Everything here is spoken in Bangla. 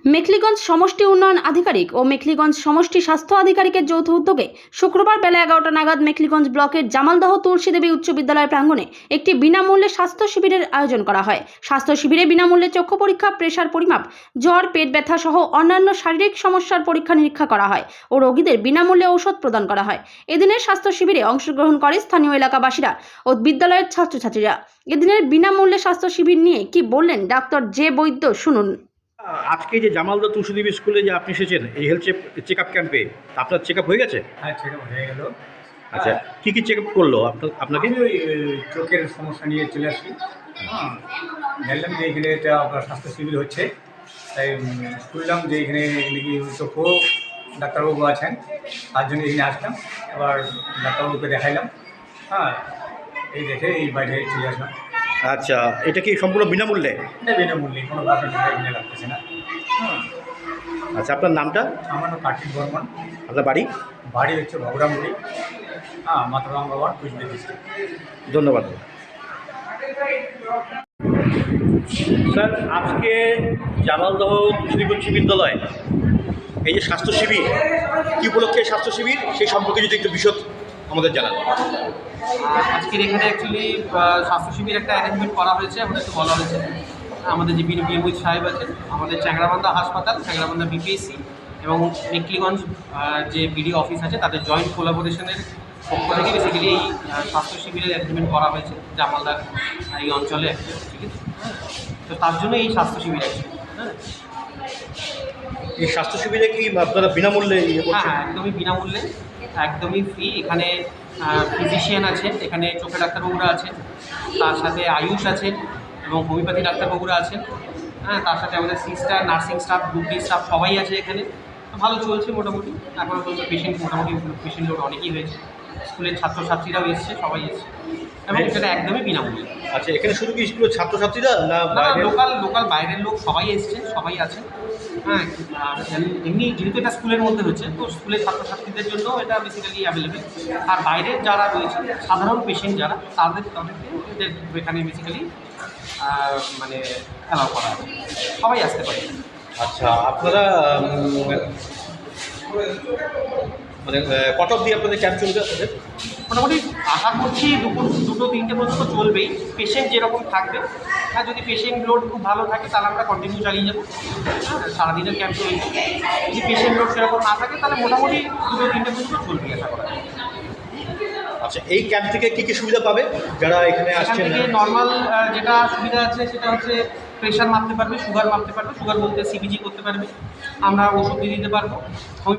মেখলিগঞ্জ সমষ্টি উন্নয়ন আধিকারিক ও মেখলিগঞ্জ সমষ্টি স্বাস্থ্য আধিকারিকের যৌথ উদ্যোগে শুক্রবার বেলা 11টা নাগাদ মেখলিগঞ্জ ব্লকের জামালদহ তুলসী দেবী উচ্চ বিদ্যালয় প্রাঙ্গণে একটি বিনামূল্যে স্বাস্থ্য শিবিরের আয়োজন করা হয়। স্বাস্থ্য শিবিরে বিনামূল্যে চক্ষু পরীক্ষা, প্রেসার পরিমাপ, জ্বর, পেট ব্যথা সহ অন্যান্য শারীরিক সমস্যার পরীক্ষা নিরীক্ষা করা হয় ও রোগীদের বিনামূল্যে ঔষধ প্রদান করা হয়। এদিনের স্বাস্থ্য শিবিরে অংশগ্রহণ করে স্থানীয় এলাকাবাসীরা ও বিদ্যালয়ের ছাত্রছাত্রীরা। এদিনের বিনামূল্যে স্বাস্থ্য শিবির নিয়ে কি বললেন ডাক্তার জে বৈদ্য, শুনুন। আজকে যে জামালদহ তুলসী দেবী স্কুলে যে আপনি এসেছেন এই হেলথ চেক আপ ক্যাম্পে, আপনার চেক আপ হয়ে গেছে? হ্যাঁ, চেক আপ হয়ে গেল। আচ্ছা, কী কী চেক আপ করলো আপনাকে? আমি ওই চোখের সমস্যা নিয়ে চলে আসি। জানলাম যে এখানে এটা আপনার স্বাস্থ্য শিবির হচ্ছে, তাই শুনলাম যে এখানে নাকি চক্ষু ডাক্তারবাবু আছেন, তার জন্য এখানে আসলাম। এবার ডাক্তারবাবুকে দেখাইলাম। হ্যাঁ, এই দেখে এই বাইরে চলে আসলাম। আচ্ছা, এটা কি সম্পূর্ণ বিনামূল্যে? এটা বিনামূল্যে, কোনো টাকা এখানে লাগতেছে না। আচ্ছা, আপনার নামটা? আমার নাম কার্তিক বর্মন। আপনার বাড়ি? বাড়ি হচ্ছে ভগরামুড়ি, মাতরভাঙ্গা ওয়ার্ড, কুচবিহার ডিস্ট্রিক্ট। ধন্যবাদ স্যার। আজকে জামালদহ তুলসী দেবী উচ্চ বিদ্যালয় এই যে স্বাস্থ্য শিবির, কী উপলক্ষে স্বাস্থ্য শিবির সেই সম্পর্কে যদি একটু বিশদ আমাদের জানান। আজকের এখানে অ্যাকচুয়ালি স্বাস্থ্য শিবির একটা অ্যারেঞ্জমেন্ট করা হয়েছে, আমাদের তো বলা হয়েছে। আমাদের যে বিএমইউ সাহেব আছেন, আমাদের চ্যাংরাবান্ধা হাসপাতাল, চ্যাংরাবান্ধা বিপিএসসি এবং মেখলিগঞ্জ যে বিডিও অফিস আছে, তাদের জয়েন্ট কোলাবোরেশনের পক্ষ থেকে বেসিক্যালি এই স্বাস্থ্য শিবিরের অ্যারেঞ্জমেন্ট করা হয়েছে জামালদার এই অঞ্চলে। ঠিক আছে, তো তার জন্য এই স্বাস্থ্য শিবির অ্যাকচুয়ালি। হ্যাঁ, এই স্বাস্থ্য শিবিরে কি আপনারা বিনামূল্যে হ্যাঁ, একদমই বিনামূল্যে, একদমই ফ্রি। এখানে ফিজিশিয়ান আছেন, এখানে চোখের ডাক্তারবাবুরা আছেন, তার সাথে আয়ুষ আছেন এবং হোমিওপ্যাথি ডাক্তারবাবুরা আছেন। হ্যাঁ, তার সাথে আমাদের sister, nursing staff, group staff সবাই আছে এখানে। ভালো চলছে মোটামুটি। এখনও পর্যন্ত পেশেন্ট লোড অনেকই হয়েছে। স্কুলের ছাত্রছাত্রীরাও এসছে, সবাই এসছে এবং সেটা একদমই বিনামূল্যে। আচ্ছা, এখানে শুধু কি স্কুলের ছাত্রছাত্রীরা না লোকাল বাইরের লোক সবাই এসছে, সবাই আছেন। হ্যাঁ, এমনি যেহেতু এটা স্কুলের মধ্যে হচ্ছে, তো স্কুলের ছাত্রছাত্রীদের জন্য এটা বেসিক্যালি অ্যাভেলেবেল। আর বাইরের যারা রয়েছে, সাধারণ পেশেন্ট যারা, তাদেরকে এখানে বেসিক্যালি মানে অ্যালাউ করা আছে, সবাই আসতে পারে। আচ্ছা, আপনারা মানে কত অবধি আপনাদের ক্যাম্প চলবে? মোটামুটি আশা করছি দুপুর 2-3টে পর্যন্ত চলবেই। পেশেন্ট যেরকম থাকবে, আর যদি পেশেন্ট লোড খুব ভালো থাকে তাহলে আমরা কন্টিনিউ চালিয়ে যাবো। হ্যাঁ, সারাদিনের ক্যাম্প চলবে। যদি পেশেন্ট লোড সেরকম না থাকে তাহলে মোটামুটি 2-3টে পর্যন্ত চলবে আশা করা যায়। আচ্ছা, এই ক্যাম্প থেকে কী কী সুবিধা পাবে যারা এখানে এখান আসছেন? থেকে নর্মাল যেটা সুবিধা আছে সেটা হচ্ছে প্রেশার মাপতে পারবে, সুগার মাপতে পারবে, সুগার বলতে সিবিজি করতে পারবে, আমরা ওষুধ দিয়ে দিতে পারবো।